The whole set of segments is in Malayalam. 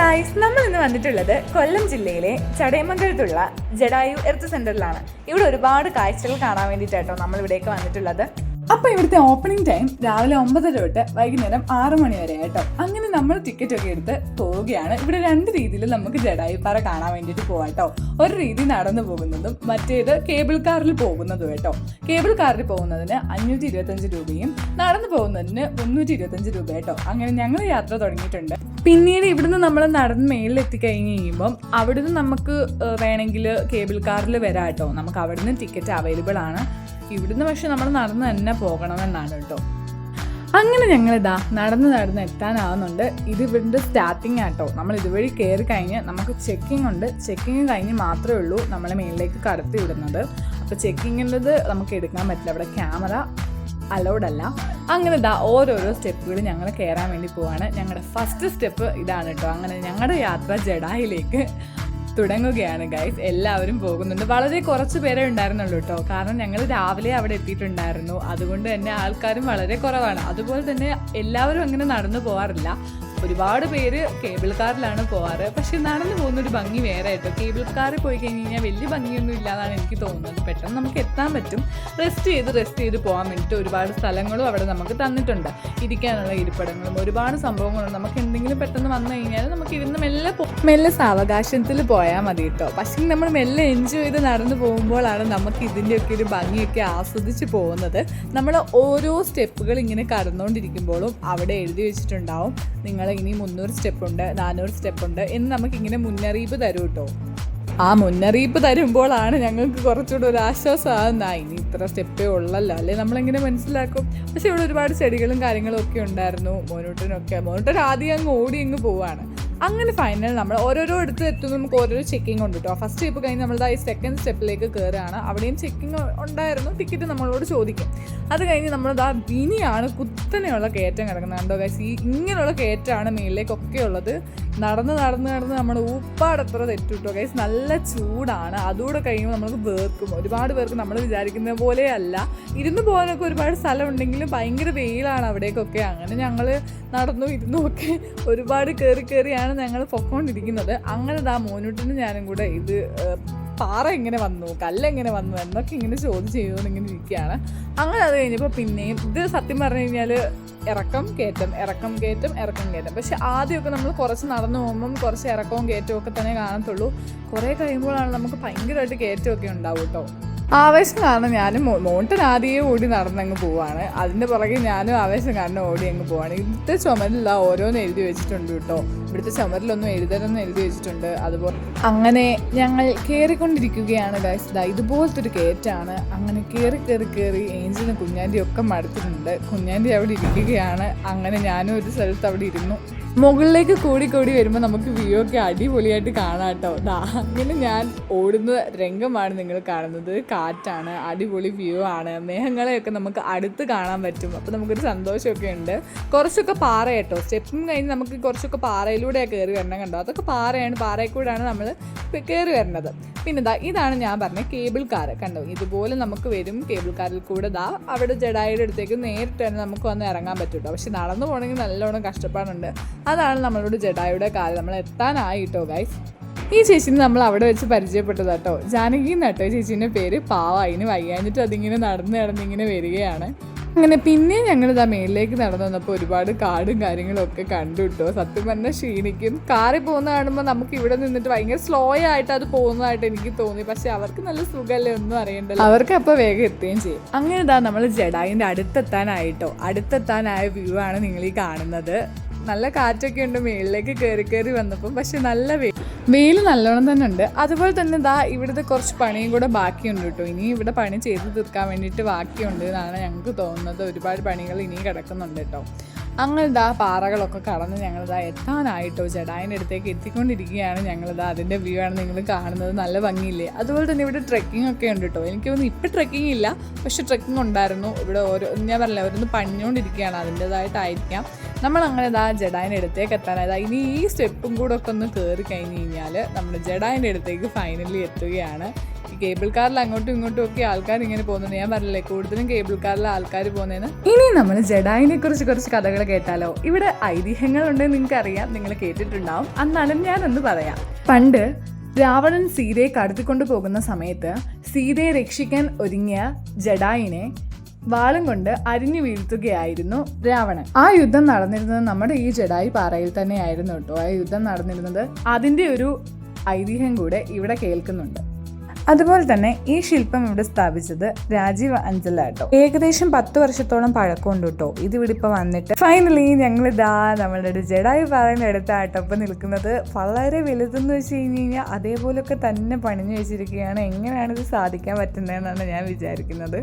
ഗായ്സ്, നമ്മൾ ഇന്ന് വന്നിട്ടുള്ളത് കൊല്ലം ജില്ലയിലെ ചടയമംഗലത്തുള്ള ജഡായു എർത്ത് സെന്ററിലാണ്. ഇവിടെ ഒരുപാട് കാഴ്ചകൾ കാണാൻ വേണ്ടിയിട്ടാട്ടോ നമ്മൾ ഇവിടേക്ക് വന്നിട്ടുള്ളത്. അപ്പോൾ ഇവിടുത്തെ ഓപ്പണിംഗ് ടൈം രാവിലെ 9:30 തൊട്ട് വൈകുന്നേരം 6 മണി വരെ ആട്ടോ. അങ്ങനെ നമ്മൾ ടിക്കറ്റ് ഒക്കെ എടുത്ത് പോവുകയാണ്. ഇവിടെ 2 രീതിയിൽ നമുക്ക് ജഡായുപ്പാറ കാണാൻ വേണ്ടിയിട്ട് പോകാട്ടോ. ഒരു രീതി നടന്നു പോകുന്നതും മറ്റേത് കേബിൾ കാറിൽ പോകുന്നതും കേട്ടോ. കേബിൾ കാറിൽ പോകുന്നതിന് 525 രൂപയും നടന്നു പോകുന്നതിന് 325 രൂപ കേട്ടോ. അങ്ങനെ ഞങ്ങൾ യാത്ര തുടങ്ങിയിട്ടുണ്ട്. പിന്നീട് ഇവിടുന്ന് നമ്മൾ നടന്ന് മേളിൽ എത്തിക്കഴിഞ്ഞ് കഴിയുമ്പം അവിടുന്ന് നമുക്ക് വേണമെങ്കിൽ കേബിൾ കാറിൽ വരാം കേട്ടോ. നമുക്ക് അവിടുന്ന് ടിക്കറ്റ് അവൈലബിൾ ആണ്. ഇവിടുന്ന് പക്ഷെ നമ്മൾ നടന്ന് തന്നെ പോകണമെന്നാണ് കേട്ടോ. അങ്ങനെ ഞങ്ങളിതാ നടന്ന് എത്താനാവുന്നുണ്ട്. ഇത് ഇവിടുത്തെ സ്റ്റാർട്ടിങ് ആട്ടോ. നമ്മൾ ഇതുവഴി കയറി കഴിഞ്ഞ് നമുക്ക് ചെക്കിംഗ് ഉണ്ട്. ചെക്കിങ് കഴിഞ്ഞ് മാത്രമേ ഉള്ളൂ നമ്മളെ മേളിലേക്ക് കടത്തി വിടുന്നത്. അപ്പോൾ ചെക്കിങ്ങിൻ്റെത് നമുക്ക് എടുക്കാൻ പറ്റില്ല, അവിടെ ക്യാമറ അലൗഡ് അല്ല. അങ്ങനെ ഇതാ ഓരോരോ സ്റ്റെപ്പുകൾ ഞങ്ങൾ കയറാൻ വേണ്ടി പോവാണ്. ഞങ്ങളുടെ ഫസ്റ്റ് സ്റ്റെപ്പ് ഇതാണ് കേട്ടോ. അങ്ങനെ ഞങ്ങളുടെ യാത്ര ജഡായിലേക്ക് തുടങ്ങുകയാണ് ഗൈസ്. എല്ലാവരും പോകുന്നുണ്ട്. വളരെ കുറച്ച് പേരെ ഉണ്ടായിരുന്നുള്ളൂ കേട്ടോ. കാരണം ഞങ്ങൾ രാവിലെ അവിടെ എത്തിയിട്ടുണ്ടായിരുന്നു. അതുകൊണ്ട് തന്നെ ആൾക്കാരും വളരെ കുറവാണ്. അതുപോലെ തന്നെ എല്ലാവരും അങ്ങനെ നടന്നു പോകാറില്ല. ഒരുപാട് പേര് കേബിൾ കാറിലാണ് പോകാറ്. പക്ഷെ നടന്നു പോകുന്നൊരു ഭംഗി വേറെ ആയിട്ടോ. കേബിൾ കാറിൽ പോയി കഴിഞ്ഞ് കഴിഞ്ഞാൽ വലിയ ഭംഗിയൊന്നും ഇല്ലാതാണ് എനിക്ക് തോന്നുന്നത്. പെട്ടെന്ന് നമുക്ക് എത്താൻ പറ്റും. റെസ്റ്റ് ചെയ്ത് പോകാൻ വേണ്ടിയിട്ട് ഒരുപാട് സ്ഥലങ്ങളും അവിടെ നമുക്ക് തന്നിട്ടുണ്ട്. ഇരിക്കാനുള്ള ഇരിപ്പിടങ്ങളും ഒരുപാട് സംഭവങ്ങളും. നമുക്ക് എന്തെങ്കിലും പെട്ടെന്ന് വന്നു കഴിഞ്ഞാൽ നമുക്ക് ഇരുന്ന് മെല്ലെ സാവകാശത്തിൽ പോയാൽ മതി കേട്ടോ. പക്ഷേ നമ്മൾ മെല്ലെ എൻജോയ് ചെയ്ത് നടന്നു പോകുമ്പോഴാണ് നമുക്ക് ഇതിൻ്റെയൊക്കെ ഒരു ഭംഗിയൊക്കെ ആസ്വദിച്ച് പോകുന്നത്. നമ്മൾ ഓരോ സ്റ്റെപ്പുകൾ ഇങ്ങനെ കടന്നുകൊണ്ടിരിക്കുമ്പോഴും അവിടെ എഴുതി വെച്ചിട്ടുണ്ടാവും നിങ്ങൾ ഇനി 300 സ്റ്റെപ്പുണ്ട്, 400 സ്റ്റെപ്പുണ്ട് എന്ന് നമുക്കിങ്ങനെ മുന്നറിയിപ്പ് തരും കേട്ടോ. ആ മുന്നറിയിപ്പ് തരുമ്പോഴാണ് ഞങ്ങൾക്ക് കുറച്ചുകൂടെ ഒരു ആശ്വാസമാകുന്ന. ഇനി ഇത്ര സ്റ്റെപ്പേ ഉള്ളല്ലോ അല്ലേ നമ്മളിങ്ങനെ മനസ്സിലാക്കും. പക്ഷെ ഇവിടെ ഒരുപാട് ചെടികളും കാര്യങ്ങളും ഒക്കെ ഉണ്ടായിരുന്നു. മോനൂട്ടൻ ആദ്യം അങ്ങ് പോവാണ്. അങ്ങനെ ഫൈനൽ നമ്മൾ ഓരോരോ എടുത്ത് എത്തുമ്പോൾ നമുക്ക് ഓരോരോ ചെക്കിങ് ഉണ്ട് കേട്ടോ. ഫസ്റ്റ് സ്റ്റെപ്പ് കഴിഞ്ഞ് നമ്മളുടെ ഈ സെക്കൻഡ് സ്റ്റെപ്പിലേക്ക് കയറുകയാണ്. അവിടെയും ചെക്കിങ് ഉണ്ടായിരുന്നു. ടിക്കറ്റ് നമ്മളോട് ചോദിക്കും. അത് കഴിഞ്ഞ് നമ്മളിതാ ഇനിയാണ് കുത്തനെയുള്ള കയറ്റം കിടക്കുന്നത്. കണ്ടോ ഗൈസ്, ഈ ഇങ്ങനെയുള്ള കയറ്റമാണ് മേളിലേക്കൊക്കെ ഉള്ളത്. നടന്ന് നമ്മൾ ഊപ്പാടത്ര തെറ്റു കേട്ടോ ഗൈസ്. നല്ല ചൂടാണ്. അതുകൂടെ കഴിയുമ്പോൾ നമുക്ക് വേർക്കും. ഒരുപാട് പേർക്ക് നമ്മൾ വിചാരിക്കുന്ന പോലെയല്ല. ഇരുന്ന് പോകാനൊക്കെ ഒരുപാട് സ്ഥലം ഉണ്ടെങ്കിലും ഭയങ്കര വെയിലാണ് അവിടേക്കൊക്കെ. അങ്ങനെ ഞങ്ങൾ ഇരുന്നും ഒക്കെ ഒരുപാട് കയറിയാണ് ഞങ്ങൾ പൊക്കോണ്ടിരിക്കുന്നത്. അങ്ങനെ മോനൂട്ടിനും ഞാനും കൂടെ ഇത് പാറ എങ്ങനെ വന്നു, കല്ലെങ്ങനെ വന്നു എന്നൊക്കെ ഇങ്ങനെ ചോദ്യം ചെയ്തുകൊണ്ട് ഇങ്ങനെ ഇരിക്കുകയാണ്. അങ്ങനെ അത് കഴിഞ്ഞപ്പോൾ പിന്നെയും ഇത് സത്യം പറഞ്ഞു കഴിഞ്ഞാൽ ഇറക്കം കയറ്റം. പക്ഷെ ആദ്യമൊക്കെ നമ്മൾ കുറച്ച് നടന്നു പോകുമ്പം കുറച്ച് ഇറക്കവും കയറ്റവും ഒക്കെ തന്നെ കാണത്തുള്ളൂ. കുറേ കഴിയുമ്പോഴാണ് നമുക്ക് ഭയങ്കരമായിട്ട് കയറ്റമൊക്കെ ഉണ്ടാവും കേട്ടോ. ആവേശം കാരണം ഞാനും മോട്ടൻ ആദ്യമേ ഓടി നടന്നങ്ങ് പോവാണ്. അതിൻ്റെ പുറകെ ഞാനും ആവേശം കാരണം ഓടി അങ്ങ് പോവാണ്. ഇവിടുത്തെ ചുമരിൽ ഓരോന്ന് എഴുതി വെച്ചിട്ടുണ്ട് കേട്ടോ. ഇവിടുത്തെ ചുമരിലൊന്നും എഴുതണമെന്ന് എഴുതി വെച്ചിട്ടുണ്ട്. അതുപോലെ അങ്ങനെ ഞങ്ങൾ കയറിക്കൊണ്ടിരിക്കുകയാണ് ഗൈസ്. ഇതുപോലത്തെ ഒരു കയറ്റാണ്. അങ്ങനെ കയറി ഏഞ്ചിനും കുഞ്ഞാൻ്റെയും ഒക്കെ മടുത്തിട്ടുണ്ട്. കുഞ്ഞാൻ്റി അവിടെ ഇരിക്കുകയാണ്. അങ്ങനെ ഞാനും ഒരു സ്ഥലത്ത് അവിടെ ഇരുന്നു. മുകളിലേക്ക് കൂടി വരുമ്പോൾ നമുക്ക് വ്യൂ ഒക്കെ അടിപൊളിയായിട്ട് കാണാം കേട്ടോ. അങ്ങനെ ഞാൻ ഓടുന്ന രംഗമാണ് നിങ്ങൾ കാണുന്നത്. കാറ്റാണ്, അടിപൊളി വ്യൂ ആണ്. മേഘങ്ങളെയൊക്കെ നമുക്ക് അടുത്ത് കാണാൻ പറ്റും. അപ്പോൾ നമുക്കൊരു സന്തോഷമൊക്കെ ഉണ്ട്. കുറച്ചൊക്കെ പാറ കേട്ടോ. സ്റ്റെപ്പും കഴിഞ്ഞ് നമുക്ക് കുറച്ചൊക്കെ പാറയിലൂടെയാണ് കയറി വരണം. കണ്ടോ, അതൊക്കെ പാറയാണ്. പാറയിൽ കൂടെയാണ് നമ്മൾ കയറി വരുന്നത്. പിന്നെ ഇതാണ് ഞാൻ പറഞ്ഞ കേബിൾ കാർ. കണ്ടോ, ഇതുപോലെ നമുക്ക് വരും. കേബിൾ കാറിൽ കൂടെ അവിടെ ജഡായുടെ അടുത്തേക്ക് നേരിട്ട് തന്നെ നമുക്ക് വന്ന് ഇറങ്ങാൻ പറ്റും കേട്ടോ. പക്ഷെ നടന്നു പോകണമെങ്കിൽ നല്ലോണം കഷ്ടപ്പാടുണ്ട്. അതാണ് നമ്മളോട് ജഡായുടെ കാലം. നമ്മൾ എത്താനായി കേട്ടോ ഗൈസ്. ഈ ചേച്ചീനെ നമ്മൾ അവിടെ വെച്ച് പരിചയപ്പെട്ടത് കേട്ടോ. ജാനകി എന്നാട്ടോ ഈ ചേച്ചീൻ്റെ പേര്. അതിന് വയ്യാഞ്ഞിട്ട് അതിങ്ങനെ നടന്നിങ്ങനെ വരികയാണ്. അങ്ങനെ പിന്നെ ഞങ്ങളിതാ മേളിലേക്ക് നടന്നു വന്നപ്പോൾ ഒരുപാട് കാടും കാര്യങ്ങളും ഒക്കെ കണ്ടു കിട്ടോ. സത്യം പറഞ്ഞാൽ ക്ഷീണിക്കും. കാറിൽ പോകുന്ന കാണുമ്പോൾ നമുക്ക് ഇവിടെ നിന്നിട്ട് ഭയങ്കര സ്ലോ ആയിട്ട് അത് പോകുന്നതായിട്ട് എനിക്ക് തോന്നി. പക്ഷെ അവർക്ക് നല്ല സുഖമല്ലേ, ഒന്നും അറിയണ്ടല്ലോ. അവർക്ക് അപ്പോൾ വേഗം എത്തുകയും ചെയ്യും. അങ്ങനെ നമ്മൾ ജഡായിൻ്റെ അടുത്തെത്താനായ വ്യൂ ആണ് നിങ്ങൾ ഈ കാണുന്നത്. നല്ല കാറ്റൊക്കെ ഉണ്ട് മേളിലേക്ക് കയറി വന്നപ്പം. പക്ഷെ നല്ല വെയിൽ നല്ലോണം തന്നെ ഉണ്ട്. അതുപോലെ തന്നെ ഇവിടുത്തെ കുറച്ച് പണിയും കൂടെ ബാക്കിയുണ്ട് കേട്ടോ. ഇനി ഇവിടെ പണി ചെയ്ത് തീർക്കാൻ വേണ്ടിയിട്ട് ബാക്കിയുണ്ട് എന്നാണ് ഞങ്ങൾക്ക് തോന്നുന്നത്. ഒരുപാട് പണികൾ ഇനി കിടക്കുന്നുണ്ട് കേട്ടോ. അങ്ങനെ പാറകളൊക്കെ കടന്ന് ഞങ്ങളിതാ എത്താനായിട്ടോ ജഡായിൻ്റെ അടുത്തേക്ക് എത്തിക്കൊണ്ടിരിക്കുകയാണ്. അതിൻ്റെ വ്യൂ ആണ് നിങ്ങൾ കാണുന്നത്. നല്ല ഭംഗിയില്ലേ. അതുപോലെ തന്നെ ഇവിടെ ട്രെക്കിംഗ് ഒക്കെ ഉണ്ട് കേട്ടോ. എനിക്ക് തോന്നുന്നു ഇപ്പം ട്രെക്കിംഗ് ഇല്ല, പക്ഷെ ട്രെക്കിംഗ് ഉണ്ടായിരുന്നു. ഇവിടെ ഞാൻ പറഞ്ഞില്ല, ഓരോന്ന് പണിഞ്ഞുകൊണ്ടിരിക്കുകയാണ്. അതിൻ്റേതായിട്ടായിരിക്കാം. നമ്മളങ്ങനെ ജഡായിൻ്റെ അടുത്തേക്ക് എത്താനായത്. ഇനി ഈ സ്റ്റെപ്പും കൂടെ ഒക്കെ ഒന്ന് കയറി കഴിഞ്ഞ് കഴിഞ്ഞാൽ നമ്മൾ ജഡായിൻ്റെ അടുത്തേക്ക് ഫൈനലി എത്തുകയാണ്. ഈ കേബിൾ കാറിൽ അങ്ങോട്ടും ഇങ്ങോട്ടും ഒക്കെ ആൾക്കാർ ഇങ്ങനെ പോകുന്നുണ്ട്. ഞാൻ പറഞ്ഞില്ലേ കൂടുതലും കേബിൾ കാറിൽ ആൾക്കാർ പോകുന്നതിന്. ഇനി നമ്മൾ ജഡായിനെ കുറിച്ച് കുറച്ച് കഥകൾ കേട്ടാലോ? ഇവിടെ ഐതിഹ്യങ്ങളുണ്ടെന്ന് നിങ്ങൾക്കറിയാം, നിങ്ങൾ കേട്ടിട്ടുണ്ടാവും. എന്നാലും ഞാനൊന്ന് പറയാം. പണ്ട് രാവണൻ സീതയെ കടത്തിക്കൊണ്ടു പോകുന്ന സമയത്ത് സീതയെ രക്ഷിക്കാൻ ഒരുങ്ങിയ ജഡായിനെ വാളും കൊണ്ട് അരിഞ്ഞു വീഴ്ത്തുകയായിരുന്നു രാവണൻ. ആ യുദ്ധം നടന്നിരുന്നത് നമ്മുടെ ഈ ജഡായി പാറയിൽ തന്നെയായിരുന്നു കേട്ടോ. ആ യുദ്ധം നടന്നിരുന്നത് അതിൻ്റെ ഒരു ഐതിഹ്യം കൂടെ ഇവിടെ കേൾക്കുന്നുണ്ട്. അതുപോലെ തന്നെ ഈ ശില്പം ഇവിടെ സ്ഥാപിച്ചത് രാജീവ് അഞ്ചൽ ആട്ടോ. ഏകദേശം 10 വർഷത്തോളം പഴക്കമുണ്ട് കേട്ടോ ഇതിവിടെ ഇപ്പോൾ വന്നിട്ട്. ഫൈനലി ഞങ്ങളിതാ നമ്മളുടെ ഒരു ജഡായു പാറയുടെ അടുത്താട്ടോ ഇപ്പം നിൽക്കുന്നത്. വളരെ വലുതെന്ന് വെച്ച് കഴിഞ്ഞ് കഴിഞ്ഞാൽ അതേപോലൊക്കെ തന്നെ പണിഞ്ഞു വെച്ചിരിക്കുകയാണ്. എങ്ങനെയാണ് ഇത് സാധിക്കാൻ പറ്റുന്നതെന്നാണ് ഞാൻ വിചാരിക്കുന്നത്.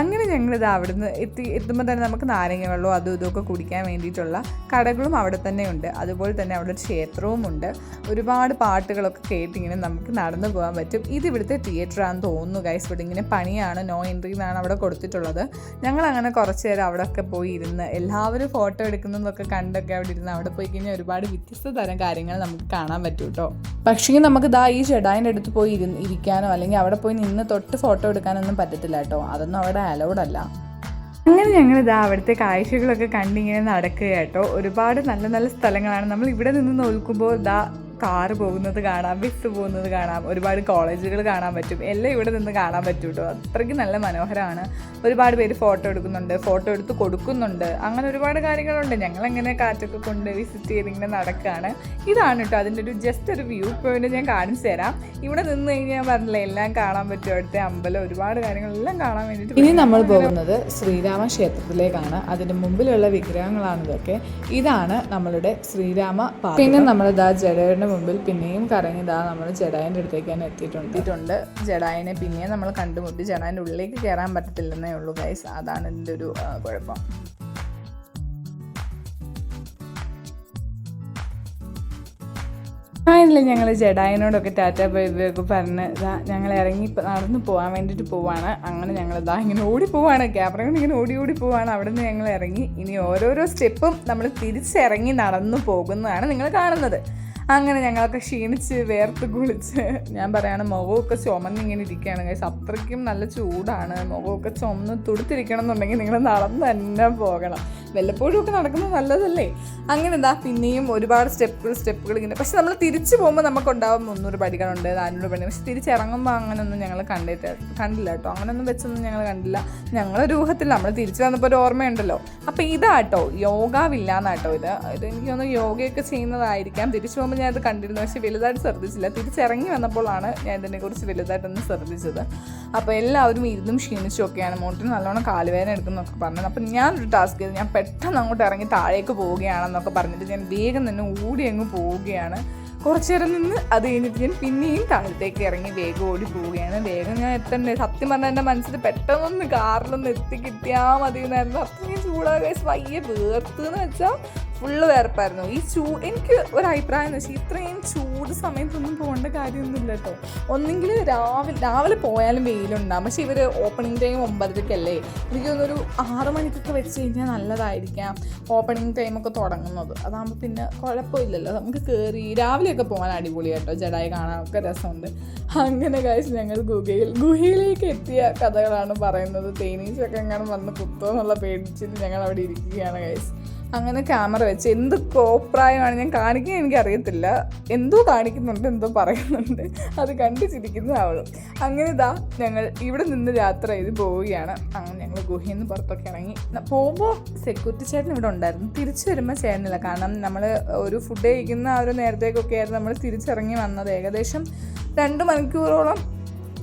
അങ്ങനെ ഞങ്ങളിത് അവിടുന്ന് എത്തുമ്പോൾ തന്നെ നമുക്ക് നാരങ്ങ വെള്ളവും അതും ഇതൊക്കെ കുടിക്കാൻ വേണ്ടിയിട്ടുള്ള കടകളും അവിടെ തന്നെ ഉണ്ട്. അതുപോലെ തന്നെ അവിടെ ഒരു ക്ഷേത്രവും ഉണ്ട്. ഒരുപാട് പാട്ടുകളൊക്കെ കേട്ടിങ്ങനെ നമുക്ക് നടന്നു പോകാൻ പറ്റും. ഇതിവിടുത്തെ തിയേറ്ററാണെന്ന് തോന്നുന്നു ഗൈസ്. ഇവിടെ ഇങ്ങനെ പണിയാണ്, നോ എൻട്രി എന്നാണ് അവിടെ കൊടുത്തിട്ടുള്ളത്. ഞങ്ങളങ്ങനെ കുറച്ച് നേരം അവിടെയൊക്കെ പോയി ഇരുന്ന് എല്ലാവരും ഫോട്ടോ എടുക്കുന്നതൊക്കെ കണ്ടൊക്കെ അവിടെ ഇരുന്ന് അവിടെ പോയി കഴിഞ്ഞാൽ ഒരുപാട് വ്യത്യസ്ത തരം കാര്യങ്ങൾ നമുക്ക് കാണാൻ പറ്റും കേട്ടോ. പക്ഷേ നമുക്ക് ഈ ജഡായിൻ്റെ അടുത്ത് പോയി ഇരിക്കാനോ അല്ലെങ്കിൽ അവിടെ പോയി നിന്ന് തൊട്ട് ഫോട്ടോ എടുക്കാനൊന്നും പറ്റത്തില്ല കേട്ടോ. അതൊന്നും അവിടെ അലൗഡ് അല്ല. അങ്ങനെ ഞങ്ങളിതാ അവിടുത്തെ കാഴ്ചകളൊക്കെ കണ്ടിങ്ങനെ നടക്കുക കേട്ടോ. ഒരുപാട് നല്ല നല്ല സ്ഥലങ്ങളാണ്. നമ്മൾ ഇവിടെ നിന്ന് നോക്കുമ്പോൾ കാറ് പോകുന്നത് കാണാം, ബസ് പോകുന്നത് കാണാം, ഒരുപാട് കോളേജുകൾ കാണാൻ പറ്റും. എല്ലാം ഇവിടെ നിന്ന് കാണാൻ പറ്റും കേട്ടോ. അത്രയ്ക്ക് നല്ല മനോഹരമാണ്. ഒരുപാട് പേര് ഫോട്ടോ എടുക്കുന്നുണ്ട്, ഫോട്ടോ എടുത്ത് കൊടുക്കുന്നുണ്ട്. അങ്ങനെ ഒരുപാട് കാര്യങ്ങളുണ്ട്. ഞങ്ങളങ്ങനെ കാറ്റൊക്കെ കൊണ്ട് വിസിറ്റ് ചെയ്ത് ഇങ്ങനെ നടക്കുകയാണ്. ഇതാണ് കേട്ടോ അതിൻ്റെ ഒരു ജസ്റ്റ് ഒരു വ്യൂ പോയിന്റ് ഞാൻ കാണിച്ചു തരാം. ഇവിടെ നിന്ന് കഴിഞ്ഞാൽ ഞാൻ പറഞ്ഞില്ല എല്ലാം കാണാൻ പറ്റും. അവിടുത്തെ അമ്പലം, ഒരുപാട് കാര്യങ്ങളെല്ലാം കാണാൻ വേണ്ടിയിട്ട്. ഇനി നമ്മൾ പോകുന്നത് ശ്രീരാമ ക്ഷേത്രത്തിലേക്കാണ്. അതിൻ്റെ മുമ്പിലുള്ള വിഗ്രഹങ്ങളാണ് ഇതൊക്കെ. ഇതാണ് നമ്മളുടെ ശ്രീരാമ പാർവതി. പിന്നെ നമ്മൾ ജഡയുടെ മുമ്പിൽ പിന്നെയും കറങ്ങി നമ്മൾ ജഡായിൻ്റെ അടുത്തേക്ക് തന്നെ എത്തിയിട്ടുണ്ട്. ജഡായിനെ പിന്നെയും നമ്മൾ കണ്ടുമുട്ടി. ജഡായിൻ്റെ ഉള്ളിലേക്ക് കയറാൻ പറ്റത്തില്ലെന്നേ ഉള്ളൂ ഗൈസ്. അതാണ് ഇതിൻ്റെ ഒരു കുഴപ്പം. ഫൈനലി ഞങ്ങൾ ജഡായിനോടൊക്കെ ടാറ്റ ബൈബൊക്കെ പറഞ്ഞ് ഞങ്ങൾ ഇറങ്ങി നടന്ന് പോകാൻ വേണ്ടിയിട്ട് പോവാണ്. അങ്ങനെ ഞങ്ങൾ ഇങ്ങനെ ഓടിപ്പോവാണ്, ക്യാമറ കൊണ്ട് ഇങ്ങനെ ഓടി പോവാണ്. അവിടെ നിന്ന് ഞങ്ങൾ ഇറങ്ങി. ഇനി ഓരോരോ സ്റ്റെപ്പും നമ്മൾ തിരിച്ചിറങ്ങി നടന്നു പോകുന്നതാണ് നിങ്ങൾ കാണുന്നത്. അങ്ങനെ ഞങ്ങളൊക്കെ ക്ഷീണിച്ച് വേർത്ത് കുളിച്ച് ഞാൻ പറയാണ് മുഖമൊക്കെ ചുമന്നിങ്ങനെ ഇരിക്കുകയാണ് ഗൈസ്. അത്രയ്ക്കും നല്ല ചൂടാണ്. മുഖമൊക്കെ ചുമന്ന് തുടുത്തിരിക്കണം എന്നുണ്ടെങ്കിൽ നിങ്ങൾ നടന്ന് തന്നെ പോകണം. വല്ലപ്പോഴും ഒക്കെ നടക്കുന്നത് നല്ലതല്ലേ. അങ്ങനെ പിന്നെയും ഒരുപാട് സ്റ്റെപ്പുകൾ ഇങ്ങനെ. പക്ഷെ നമ്മൾ തിരിച്ചു പോകുമ്പോൾ നമുക്കുണ്ടാവും 300 പടികളുണ്ട്, 400 പടി. പക്ഷെ തിരിച്ചിറങ്ങുമ്പോൾ അങ്ങനെയൊന്നും ഞങ്ങൾ കണ്ടില്ല കേട്ടോ. അങ്ങനെയൊന്നും വെച്ചൊന്നും ഞങ്ങൾ കണ്ടില്ല. ഞങ്ങളൊരു ഊഹത്തിൽ നമ്മൾ തിരിച്ചു വന്നപ്പോൾ ഒരു ഓർമ്മയുണ്ടല്ലോ. അപ്പോൾ ഇതാട്ടോ യോഗാവില്ലാന്നാട്ടോ ഇത് എനിക്ക് തോന്നുന്നു യോഗയൊക്കെ ചെയ്യുന്നതായിരിക്കാം. തിരിച്ചു പോകുമ്പോൾ ഞാനത് കണ്ടിരുന്നു, പക്ഷേ വലുതായിട്ട് ശ്രദ്ധിച്ചില്ല. തിരിച്ചിറങ്ങി വന്നപ്പോഴാണ് ഞാൻ ഇതിനെക്കുറിച്ച് വലുതായിട്ടൊന്ന് ശ്രദ്ധിച്ചത്. അപ്പോൾ എല്ലാവരും ഇരുന്നും ക്ഷീണിച്ചൊക്കെയാണ്. മോട്ടിന് നല്ലോണം കാലുവേദന എടുക്കുന്നൊക്കെ പറഞ്ഞത്. അപ്പം ഞാനൊരു ടാസ്ക് ചെയ്ത് ഞാൻ പെട്ടെന്ന് അങ്ങോട്ട് ഇറങ്ങി താഴേക്ക് പോവുകയാണെന്നൊക്കെ പറഞ്ഞിട്ട് ഞാൻ വേഗം തന്നെ ഓടി അങ്ങ് പോവുകയാണ്. കുറച്ച് നേരം നിന്ന് അത് കഴിഞ്ഞിട്ട് ഞാൻ പിന്നെയും താഴത്തേക്ക് ഇറങ്ങി വേഗം ഓടി പോവുകയാണ്. വേഗം ഞാൻ എത്തണ്ടേ. സത്യം പറഞ്ഞാൽ എൻ്റെ മനസ്സിൽ പെട്ടെന്നൊന്ന് കാറിലൊന്ന് എത്തിക്കിട്ടിയാൽ മതി എന്നായിരുന്നു. അത്രയും ചൂടാകെ വയ്യ വേർത്തെന്ന് വെച്ചാൽ ഫുള്ള് വേർപ്പായിരുന്നു. എനിക്ക് ഒരു അഭിപ്രായം എന്ന് വെച്ചാൽ ഇത്രയും ചൂട് സമയത്തൊന്നും പോകേണ്ട കാര്യമൊന്നുമില്ല കേട്ടോ. ഒന്നെങ്കിൽ രാവിലെ പോയാലും വെയിലുണ്ടാകും. പക്ഷേ ഇവർ ഓപ്പണിംഗ് ടൈം 9:00-ക്കല്ലേ. എനിക്ക് തോന്നുന്നൊരു 6 മണിക്കൊക്കെ വെച്ച് കഴിഞ്ഞാൽ നല്ലതായിരിക്കാം ഓപ്പണിംഗ് ടൈമൊക്കെ തുടങ്ങുന്നത്. അതാകുമ്പോൾ പിന്നെ കുഴപ്പമില്ലല്ലോ. നമുക്ക് കയറി രാവിലെയൊക്കെ പോകാൻ അടിപൊളിയാട്ടോ. ജഡായി കാണാനൊക്കെ രസമുണ്ട്. അങ്ങനെ കഴിച്ച് ഞങ്ങൾ ഗുഹയിലേക്ക് എത്തിയ കഥകളാണ് പറയുന്നത്. തേനീച്ചൊക്കെ എങ്ങനെ വന്ന് കുത്തോ എന്നുള്ള പേടിച്ചിട്ട് ഞങ്ങൾ അവിടെ ഇരിക്കുകയാണ് കഴിച്ച്. അങ്ങനെ ക്യാമറ വെച്ച് എന്ത് കോപ്രായമാണ് ഞാൻ കാണിക്കാൻ എനിക്കറിയത്തില്ല. എന്തോ കാണിക്കുന്നുണ്ട്, എന്തോ പറയുന്നുണ്ട്. അത് കണ്ടു ചിരിക്കുന്ന അവളും. അങ്ങനെ ഞങ്ങൾ ഇവിടെ നിന്ന് യാത്ര ചെയ്ത് പോവുകയാണ്. അങ്ങനെ ഞങ്ങൾ ഗുഹയിൽ നിന്ന് പുറത്തൊക്കെ ഇറങ്ങി പോകുമ്പോൾ സെക്യൂരിറ്റി ചേട്ടൻ ഇവിടെ ഉണ്ടായിരുന്നു. തിരിച്ചു വരുമ്പോൾ ചേട്ടനില്ല. കാരണം നമ്മൾ ഒരു ഫുഡ് കഴിക്കുന്ന ആ ഒരു നേരത്തേക്കൊക്കെ ആയിരുന്നു നമ്മൾ തിരിച്ചിറങ്ങി വന്നത്. ഏകദേശം 2 മണിക്കൂറോളം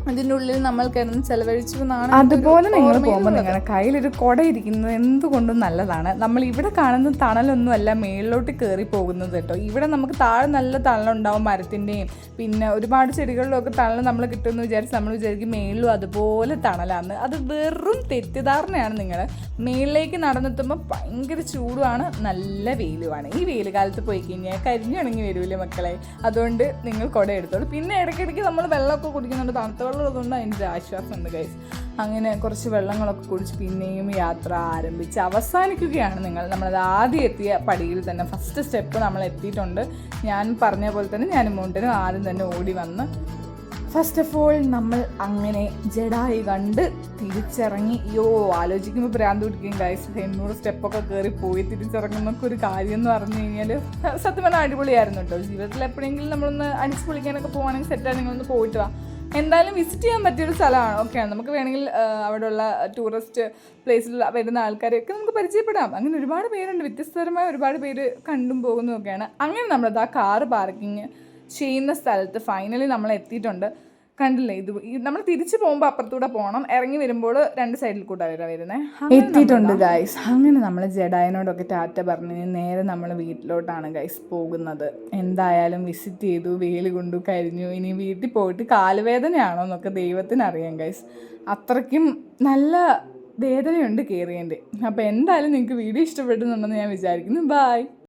അതിൻ്റെ ഉള്ളിൽ നമ്മൾ കിടന്ന് ചെലവഴിച്ചു എന്നാണ്. അതുപോലെ നിങ്ങൾ പോകുമ്പോൾ നിങ്ങളുടെ കയ്യിലൊരു കുട ഇരിക്കുന്നത് എന്തുകൊണ്ടും നല്ലതാണ്. നമ്മൾ ഇവിടെ കാണുന്ന തണലൊന്നും അല്ല മേളിലോട്ട് കയറി പോകുന്നത് കേട്ടോ. ഇവിടെ നമുക്ക് താഴെ നല്ല തണലുണ്ടാവും മരത്തിൻ്റെയും പിന്നെ ഒരുപാട് ചെടികളിലൊക്കെ തണൽ നമ്മൾ കിട്ടുമെന്ന് വിചാരിച്ച് നമ്മൾ വിചാരിക്കും മേളിലും അതുപോലെ തണലാണ്. അത് വെറും തെറ്റിദ്ധാരണയാണ്. നിങ്ങൾ മേളിലേക്ക് നടന്നെത്തുമ്പോൾ ഭയങ്കര ചൂടുമാണ്, നല്ല വെയിലുമാണ്. ഈ വെയിൽ കാലത്ത് പോയി കഴിഞ്ഞാൽ കരിഞ്ഞുണങ്ങി വരൂലേ മക്കളെ. അതുകൊണ്ട് നിങ്ങൾ കുട എടുത്തോളൂ. പിന്നെ ഇടയ്ക്കിടയ്ക്ക് നമ്മൾ വെള്ളമൊക്കെ കുടിക്കുന്നുണ്ട്, തണുത്ത വെള്ളമുള്ളതുകൊണ്ട് അതിൻ്റെ ഒരു ആശ്വാസമുണ്ട് ഗൈസ്. അങ്ങനെ കുറച്ച് വെള്ളങ്ങളൊക്കെ കുടിച്ച് പിന്നെയും യാത്ര ആരംഭിച്ച് അവസാനിക്കുകയാണ്. നമ്മളത് ആദ്യം എത്തിയ പടിയിൽ തന്നെ ഫസ്റ്റ് സ്റ്റെപ്പ് നമ്മൾ എത്തിയിട്ടുണ്ട്. ഞാൻ പറഞ്ഞ പോലെ തന്നെ ഞാൻ മൗണ്ടനും ആദ്യം തന്നെ ഓടി വന്ന് ഫസ്റ്റ് ഓഫ് ഓൾ നമ്മൾ അങ്ങനെ ജഡായി കണ്ട് തിരിച്ചിറങ്ങി. ആലോചിക്കുമ്പോൾ ഭ്രാന്ത് പിടിക്കും ഗൈസ്. 800 സ്റ്റെപ്പൊക്കെ കയറി പോയി തിരിച്ചിറങ്ങുന്നൊക്കെ ഒരു കാര്യം എന്ന് പറഞ്ഞു കഴിഞ്ഞാൽ സത്യം പറഞ്ഞാൽ അടിപൊളിയായിരുന്നു കേട്ടോ. ജീവിതത്തിൽ എപ്പോഴെങ്കിലും നമ്മളൊന്ന് അടിച്ച് പൊളിക്കാനൊക്കെ പോകുകയാണെങ്കിൽ സെറ്റാണ്, നിങ്ങളൊന്ന് പോയിട്ട് വാ. എന്തായാലും വിസിറ്റ് ചെയ്യാൻ പറ്റിയൊരു സ്ഥലമാണ്. ഓക്കെയാണ്, നമുക്ക് വേണമെങ്കിൽ അവിടെയുള്ള ടൂറിസ്റ്റ് പ്ലേസിൽ വരുന്ന ആൾക്കാരെയൊക്കെ നമുക്ക് പരിചയപ്പെടാം. അങ്ങനെ ഒരുപാട് പേരുണ്ട്, വ്യത്യസ്തപരമായ ഒരുപാട് പേര് കണ്ടും പോകുന്നതൊക്കെയാണ്. അങ്ങനെ നമ്മളത് ആ കാറ് പാർക്കിങ് ചെയ്യുന്ന സ്ഥലത്ത് ഫൈനലി നമ്മൾ എത്തിയിട്ടുണ്ട്. കണ്ടില്ലേ, നമ്മൾ തിരിച്ചു പോകുമ്പോൾ അപ്പുറത്തൂടെ പോകണം, ഇറങ്ങി വരുമ്പോൾ 2 സൈഡിൽ കൂടെ വരുന്നത് എത്തിയിട്ടുണ്ട് ഗൈസ്. അങ്ങനെ നമ്മൾ ജഡായിനോടൊക്കെ ടാറ്റ പറഞ്ഞ് നേരെ നമ്മൾ വീട്ടിലോട്ടാണ് ഗൈസ് പോകുന്നത്. എന്തായാലും വിസിറ്റ് ചെയ്തു, വെയിൽ കൊണ്ടു, കരിഞ്ഞു. ഇനി വീട്ടിൽ പോയിട്ട് കാലുവേദനയാണോ എന്നൊക്കെ ദൈവത്തിനറിയാം ഗൈസ്. അത്രയ്ക്കും നല്ല വേദനയുണ്ട് കയറിയതിൻ്റെ. അപ്പോൾ എന്തായാലും നിങ്ങൾക്ക് വീഡിയോ ഇഷ്ടപ്പെടുന്നുണ്ടെന്ന് ഞാൻ വിചാരിക്കുന്നു. ബൈ.